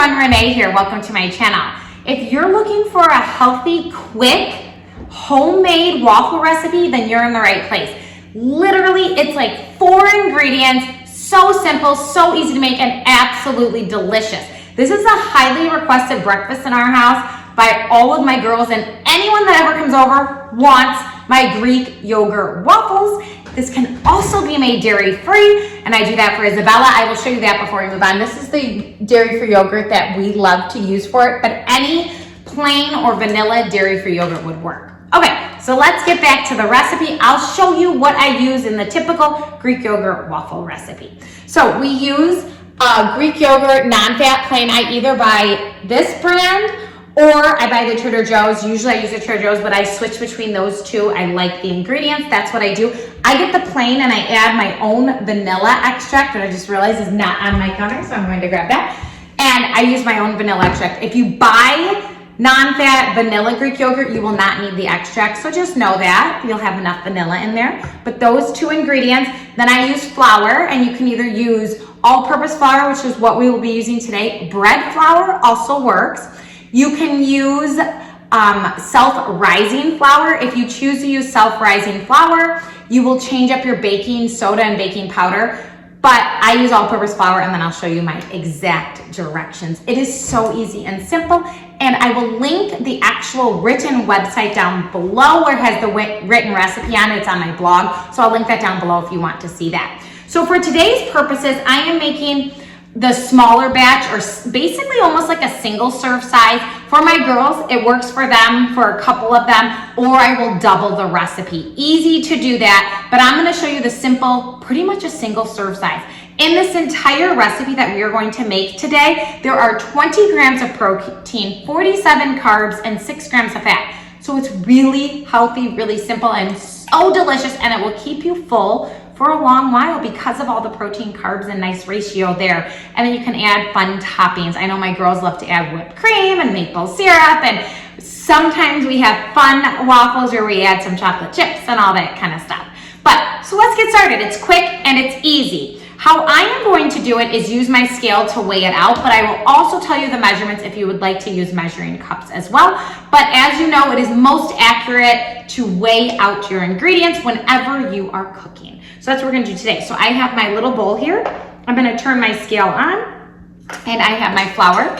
everyone, Renee here. Welcome to my channel. If you're looking for a healthy, quick, homemade waffle recipe, then you're in the right place. Literally, it's like 4 ingredients, so simple, so easy to make, and absolutely delicious. This is a highly requested breakfast in our house by all of my girls, and anyone that ever comes over wants my Greek yogurt waffles. This can also be made dairy-free, and I do that for Isabella. I will show you that before we move on. This is the dairy-free yogurt that we love to use for it, but any plain or vanilla dairy-free yogurt would work. Okay, so let's get back to the recipe. I'll show you what I use in the typical Greek yogurt waffle recipe. So we use Greek yogurt, non-fat plain. I either buy this brand or I buy the Trader Joe's. Usually I use the Trader Joe's, but I switch between those two. I like the ingredients. That's what I do. I get the plain and I add my own vanilla extract, that I just realized is not on my counter, so I'm going to grab that. And I use my own vanilla extract. If you buy non-fat vanilla Greek yogurt, you will not need the extract, so just know that. You'll have enough vanilla in there. But those 2 ingredients, then I use flour, and you can either use all-purpose flour, which is what we will be using today. Bread flour also works. You can use self-rising flour. If you choose to use self-rising flour, you will change up your baking soda and baking powder. But I use all-purpose flour, and then I'll show you my exact directions. It is so easy and simple, and I will link the actual written website down below where it has the written recipe on it. It's on my blog, so I'll link that down below if you want to see that. So for today's purposes, I am making the smaller batch, or basically almost like a single serve size. For my girls, it works for them, for a couple of them, or I will double the recipe. Easy to do that, but I'm gonna show you the simple, pretty much a single serve size. In this entire recipe that we are going to make today, there are 20 grams of protein, 47 carbs, and 6 grams of fat. So it's really healthy, really simple, and so delicious, and it will keep you full for a long while because of all the protein, carbs, and nice ratio there. And then you can add fun toppings. I know my girls love to add whipped cream and maple syrup, and sometimes we have fun waffles where we add some chocolate chips and all that kind of stuff. But so let's get started. It's quick and it's easy. How I am going to do it is use my scale to weigh it out, but I will also tell you the measurements if you would like to use measuring cups as well. But as you know, it is most accurate to weigh out your ingredients whenever you are cooking. So that's what we're gonna do today. So I have my little bowl here. I'm gonna turn my scale on, and I have my flour.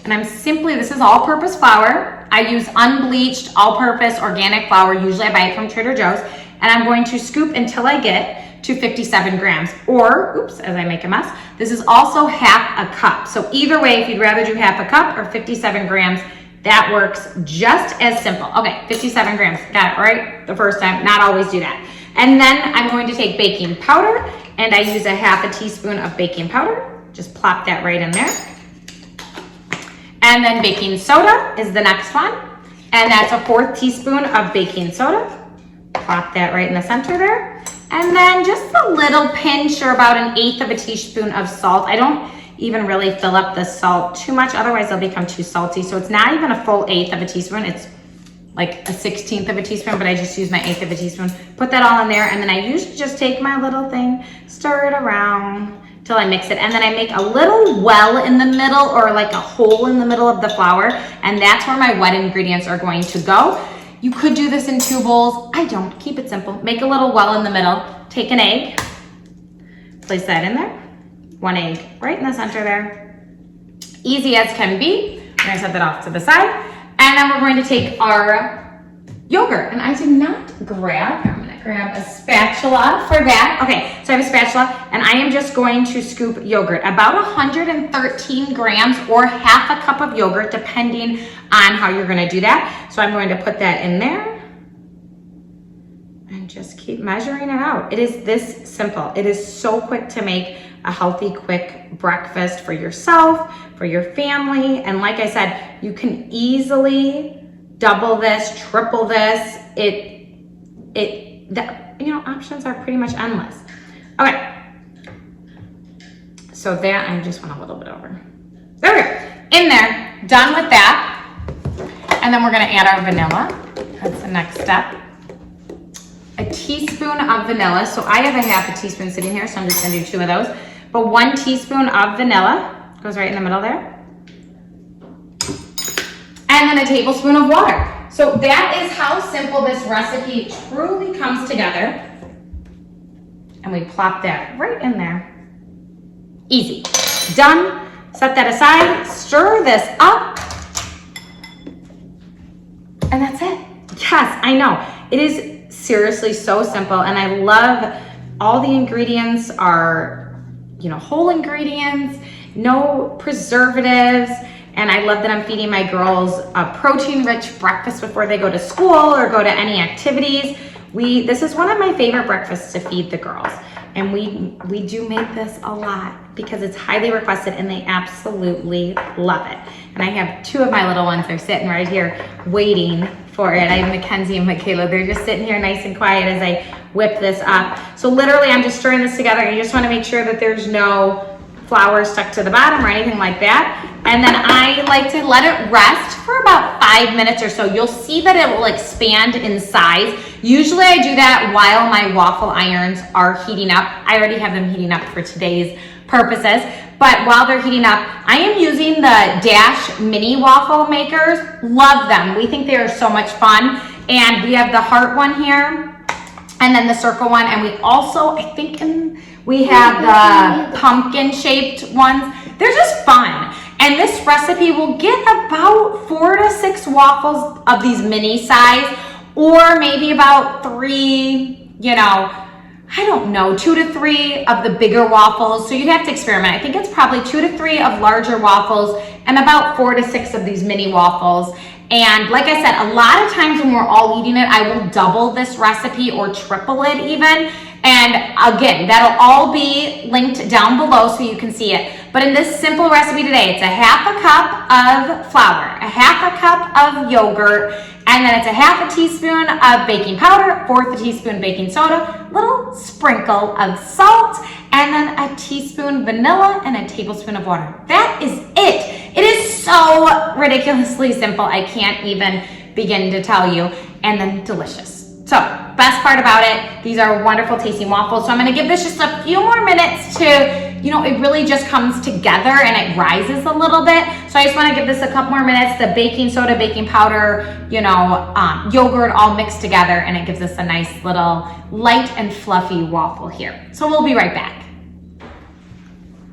And I'm simply, this is all-purpose flour. I use unbleached, all-purpose, organic flour. Usually I buy it from Trader Joe's. And I'm going to scoop until I get to 57 grams. Or, oops, as I make a mess, this is also half a cup. So either way, if you'd rather do half a cup or 57 grams, that works just as simple. Okay, 57 grams, got it right the first time. Not always do that. And then I'm going to take baking powder, and I use a half a teaspoon of baking powder. Just plop that right in there. And then baking soda is the next one. And that's a 1/4 teaspoon of baking soda. Plop that right in the center there. And then just a little pinch, or about 1/8 of a teaspoon of salt. I don't even really fill up the salt too much, otherwise they'll become too salty. So it's not even a full 1/8 of a teaspoon. It's like a 1/16 of a teaspoon, but I just use my 1/8 of a teaspoon. Put that all in there, and then I usually just take my little thing, stir it around till I mix it, and then I make a little well in the middle, or like a hole in the middle of the flour, and that's where my wet ingredients are going to go. You could do this in 2 bowls. I don't. Keep it simple. Make a little well in the middle. Take an egg, place that in there. 1 egg right in the center there. Easy as can be. We're gonna set that off to the side. And then we're going to take our yogurt. And I did not grab, I'm gonna grab a spatula for that. Okay, so I have a spatula, and I am just going to scoop yogurt. About 113 grams or half a cup of yogurt, depending on how you're gonna do that. So I'm going to put that in there and just keep measuring it out. It is this simple. It is so quick to make a healthy, quick breakfast for yourself, for your family. And like I said, you can easily double this, triple this. Options are pretty much endless. Okay. So that, I just went a little bit over. There we go. In there, done with that. And then we're gonna add our vanilla. That's the next step. A teaspoon of vanilla. So I have a half a teaspoon sitting here, so I'm just gonna do 2 of those. But 1 teaspoon of vanilla goes right in the middle there. and then a tablespoon of water. So that is how simple this recipe truly comes together. And we plop that right in there. Easy. Done. Set that aside. Stir this up. And that's it. Yes, I know. It is seriously so simple. And I love all the ingredients are, you know, whole ingredients, no preservatives. And I love that I'm feeding my girls a protein-rich breakfast before they go to school or go to any activities. This is one of my favorite breakfasts to feed the girls. And we do make this a lot because it's highly requested and they absolutely love it. And I have two of my little ones, they're sitting right here waiting for it. I have Mackenzie and Michaela, they're just sitting here nice and quiet as I whip this up. So literally I'm just stirring this together and you just wanna make sure that there's no flour stuck to the bottom or anything like that. And then I like to let it rest for about 5 minutes or so. You'll see that it will expand in size. Usually I do that while my waffle irons are heating up. I already have them heating up for today's purposes. But while they're heating up, I am using the Dash mini waffle makers. Love them. We think they are so much fun. And we have the heart one here and then the circle one. And we also, I think we have the pumpkin shaped ones. They're just fun. And this recipe will get about 4 to 6 waffles of these mini size, or maybe about 3, you know, I don't know, 2 to 3 of the bigger waffles. So you'd have to experiment. I think it's probably 2 to 3 of larger waffles and about 4 to 6 of these mini waffles. And like I said, a lot of times when we're all eating it, I will double this recipe or triple it even. And again, that'll all be linked down below so you can see it. But in this simple recipe today, it's a half a cup of flour, a half a cup of yogurt, and then it's a half a teaspoon of baking powder, 1/4 teaspoon baking soda, little sprinkle of salt, and then a teaspoon vanilla and a tablespoon of water. That is it. It is so ridiculously simple. I can't even begin to tell you. And then delicious. So, best part about it, these are wonderful tasting waffles. So I'm gonna give this just a few more minutes to, you know, it really just comes together and it rises a little bit. So I just wanna give this a couple more minutes, the baking soda, baking powder, you know, yogurt all mixed together, and it gives us a nice little light and fluffy waffle here. So we'll be right back.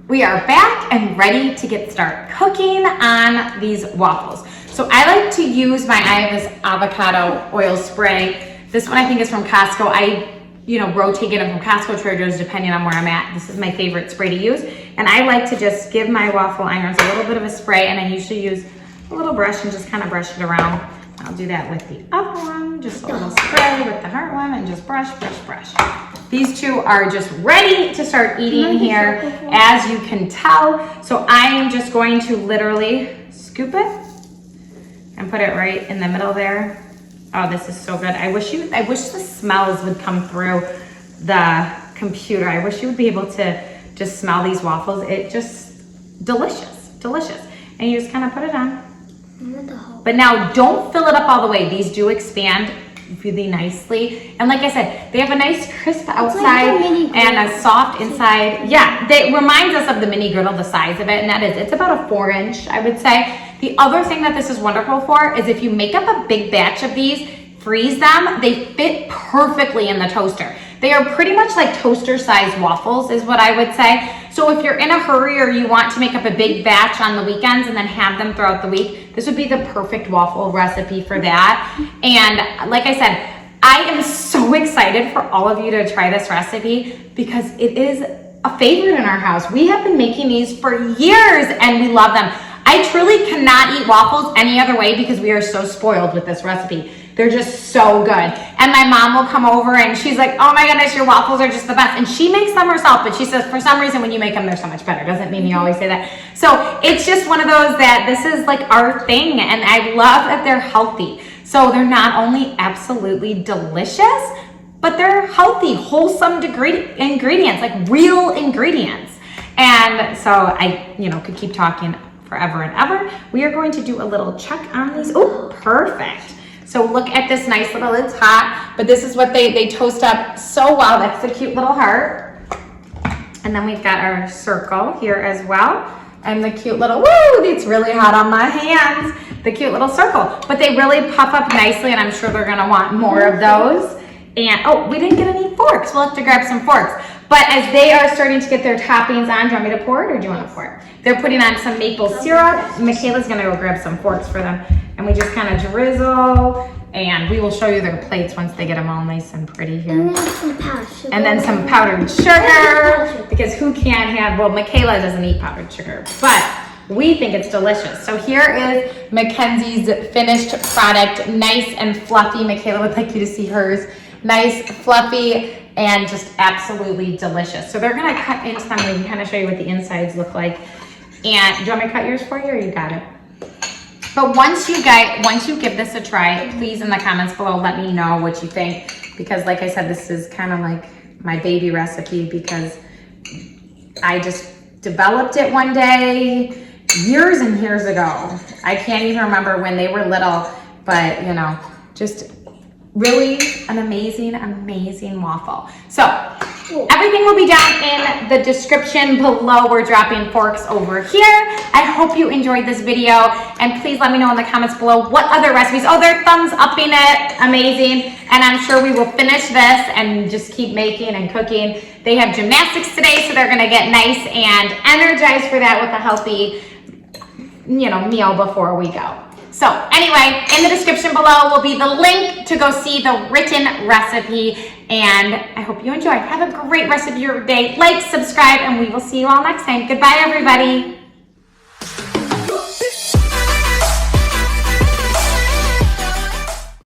We are back and ready to get started cooking on these waffles. So I like to use I have this avocado oil spray. This one I think is from Costco. I, you know, rotate it from Costco, Trader Joe's, depending on where I'm at. This is my favorite spray to use. And I like to just give my waffle irons a little bit of a spray, and I usually use a little brush and just kind of brush it around. I'll do that with the other one, just a little spray with the heart one, and just brush, brush, brush. These two are just ready to start eating here, as you can tell. So I am just going to literally scoop it and put it right in the middle there. Oh, this is so good. I wish the smells would come through the computer. I wish you would be able to just smell these waffles. It just, delicious, delicious. And you just kind of put it on. But now don't fill it up all the way. These do expand really nicely. And like I said, they have a nice crisp outside and a soft inside. Yeah, it reminds us of the mini griddle, the size of it. And that is, it's about a 4-inch, I would say. The other thing that this is wonderful for is if you make up a big batch of these, freeze them, they fit perfectly in the toaster. They are pretty much like toaster sized waffles is what I would say. So if you're in a hurry or you want to make up a big batch on the weekends and then have them throughout the week, this would be the perfect waffle recipe for that. And like I said, I am so excited for all of you to try this recipe because it is a favorite in our house. We have been making these for years and we love them. I truly cannot eat waffles any other way because we are so spoiled with this recipe. They're just so good. And my mom will come over and she's like, oh my goodness, your waffles are just the best. And she makes them herself, but she says for some reason when you make them, they're so much better. Doesn't mean you always say that. So it's just one of those that this is like our thing. And I love that they're healthy. So they're not only absolutely delicious, but they're healthy, wholesome ingredients, like real ingredients. And so I, could keep talking forever and ever. We are going to do a little check on these. Oh, perfect. So look at this nice little, it's hot, but this is what they toast up so well. That's the cute little heart. And then we've got our circle here as well. And the cute little, woo, it's really hot on my hands. the cute little circle. But they really puff up nicely, and I'm sure they're gonna want more of those. And, oh, we didn't get any forks. We'll have to grab some forks. But as they are starting to get their toppings on, do you want me to pour it or do you want to pour it? They're putting on some maple syrup. Michaela's gonna go grab some forks for them. And we just kind of drizzle, and we will show you their plates once they get them all nice and pretty here. And then some powdered sugar, because who can't have, well, Michaela doesn't eat powdered sugar, but we think it's delicious. So here is Mackenzie's finished product, nice and fluffy. Michaela would like you to see hers. Nice, fluffy, and just absolutely delicious. So they're gonna cut into them. We can kind of show you what the insides look like. And do you want me to cut yours for you, or you got it? But once you give this a try, please in the comments below let me know what you think, because like I said, this is kind of like my baby recipe, because I just developed it one day years and years ago. I can't even remember when they were little, but you know, just really an amazing, amazing waffle. So everything will be down in the description below. We're dropping forks over here. I hope you enjoyed this video, and please let me know in the comments below what other recipes. Oh, they're thumbs upping it. Amazing. And I'm sure we will finish this and just keep making and cooking. They have gymnastics today, so they're gonna get nice and energized for that with a healthy, you know, meal before we go. So anyway, in the description below will be the link to go see the written recipe, and I hope you enjoy. Have a great rest of your day. Like, subscribe, and we will see you all next time. Goodbye, everybody.